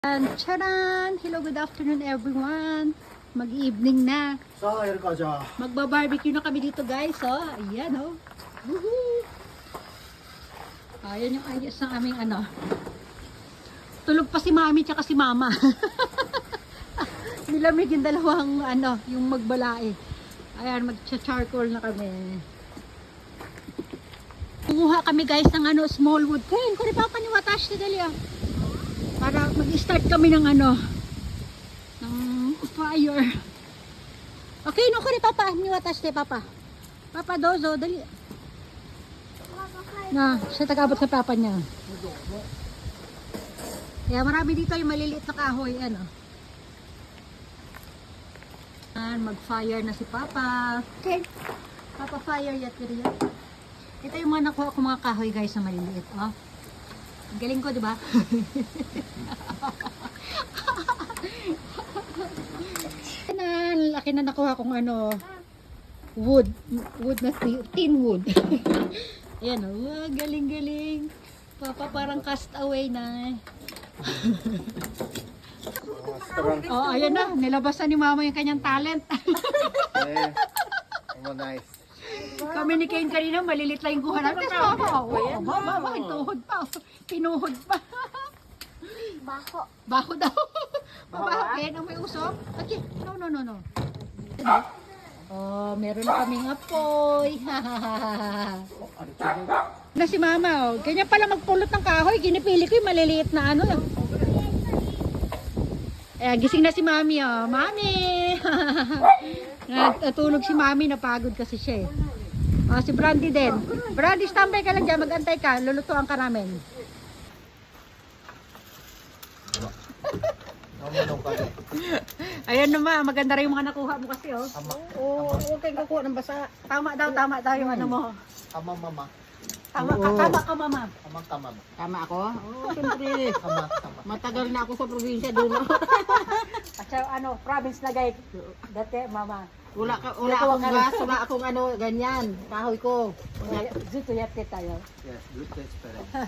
And charan! Hello, good afternoon everyone. Mag-evening na. 자, 여기 가자. Magba-barbecue na kami dito guys. Oh, ayan oh. Woohoo! Ayan yung ayos ng aming ano. Tulog pa si mami tsaka si mama. Nilamig yung dalawang ano, yung magbalae. Ayan, mag-charcoal na kami. Kumuha kami guys ng ano, small wood. Kain, kung pa ni Watash na dali ah. Para mag-start kami ng ano, ng fire. Okay, no, kuri papa, ni Watash de papa. Papa dozo, dali. Na, siya tagabot sa papa niya. Kaya marami dito yung maliliit na kahoy, ano. Mag-fire na si papa. Okay. Papa fire yat pero yan. Ito yung mga nakuha ko mga kahoy guys na maliliit, oh. Galing ko, di ba? Laki na nakuha kong ano, wood na tin wood. Ayan, oh, galing. Papa parang cast away na. Oh, ayan na, nilabasan ni mama yung kanyang talent. nice. Kami ni Kane kanina, malilit lang yung kuha namin. Tapos mama, tuhod pa. Pinuhod pa. Baho daw. Baho, Kane, ang may usok. Okay, no. Oh, meron na kaming apoy. Na si mama, oh. Ganyan pala magpulot ng kahoy. Ginipili ko yung maliliit na ano. Ayan, gising na si mami, oh. Mami! Natulog si mami, napagod kasi siya eh. Si Brandy din. Brandy, standby ka lang dyan, mag-antay ka. Lulutuan ka namin. Ayan naman, maganda rin yung mga nakuha mo kasi oh. Oo, huwag kayong kukuha ng basa. Tama daw yung ano mo. Tama, mama. Tama ka mama. Tama. Tama ako? Oo, siyempre. Tama. Matagal na ako sa probinsya doon. At ano, province na guys. Dati mama. Wala akong gas, wala akong ano, ganyan. Kahoy ko. Zuto yate tayo. Yes, good taste pala.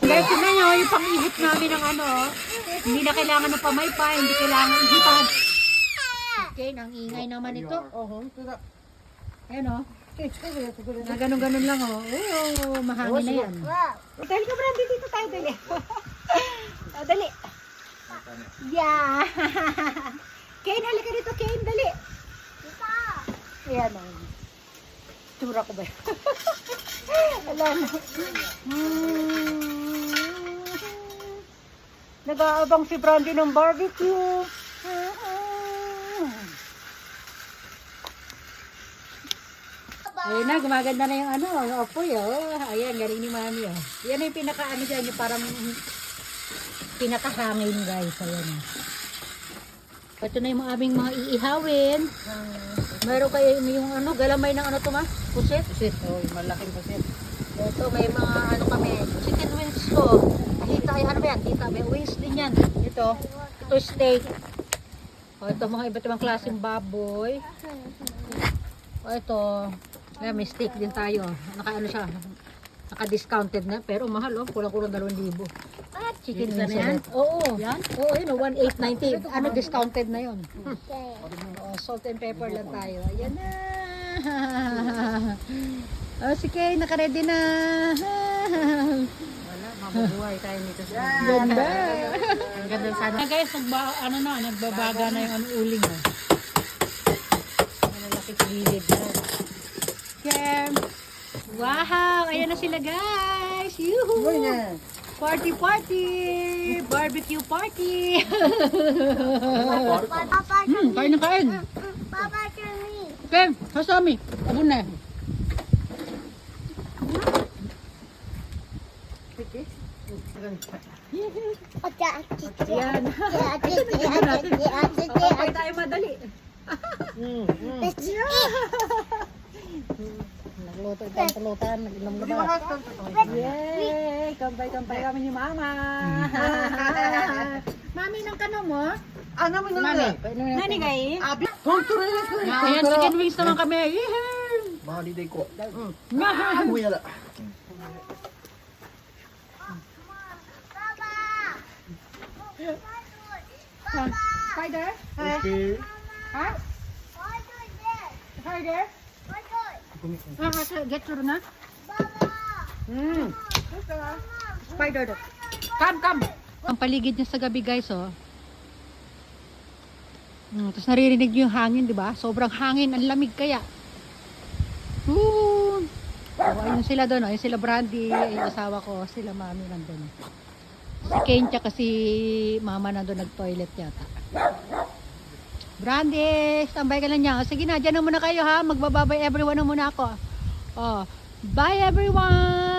Guys, tignan nyo, yung pang-ihip namin ng ano, hindi na kailangan ng pamaypay, hindi kailangan ihipan. Okay, nang ingay naman ito. Ayan o. Na ganun-ganun lang o. Oo, mahangin na yan. Dali ka, Brandy, dito tayo, dali. Dali. Yeah. Kane, halika dito, Kane, dali. Ayan o. Tura ko ba yun? Alam. Nag-aabang si Brandy ng barbecue. Ayun na, gumaganda na yung ano, yung apoy, oh. Ayan, galing ni mami, oh. Yan yung pinaka-ano dyan, yung parang pinaka-hangin, guys. Ayan. Ito na yung aming mga iihawin. Meron kayo yung ano, galamay ng ano to ma? Pusit? Pusit, oh, malaking pusit. Ito, may mga ano kami, chicken wings ko. Hita, ano ba yan? Hita, may wings din yan. Ito steak. O, ito mga iba't ibang klaseng baboy. O, ito, may steak din tayo. Naka-ano siya, naka-discounted na. Pero mahal, oh, kulang-kulang 2,000. Chicken wings na yan? Oo. Yan? Oo, yun, 1,890. Ano, discounted na yun. Salt and pepper lang tayo. Ayan na. Sige, naka-ready na. Wala, mabubuhay tayo nito sa Ganda. Ang ganda sana. Guys, nagbabaga na yung uling. Malalaki sa gilid na. Okay. Wow, ayan na sila guys. Yuhu. Party! Barbecue party! Kain na kain. Papa, turn me. Okay, hasami. Abun na. Yan. Kapag tayo madali. Nagluto itong pulutan, nag-inom na ba? Yay! Kampay kami ni Mama. Mami, ng kano mo? Mami, Nani gay? Ayan, Ayan, chicken wings naman kami. Yehey! Mahali day ko. Mahal. Kuya la. Spider? Hi. Okay. Ha? Spider? Get through na? Spider daw. Come. Ang paligid niya sa gabi guys, oh. Tapos naririnig niyo yung hangin, di ba? Sobrang hangin, ang lamig kaya. So, ayun sila doon, ayun sila Brandy, yung asawa ko, sila mami nandun. Si Kane tsaka si mama nandun nag-toilet yata. Brandy, standby ka lang niya. Sige na, dyan na muna kayo ha. Magbababay everyone na muna ako. Oh, bye everyone!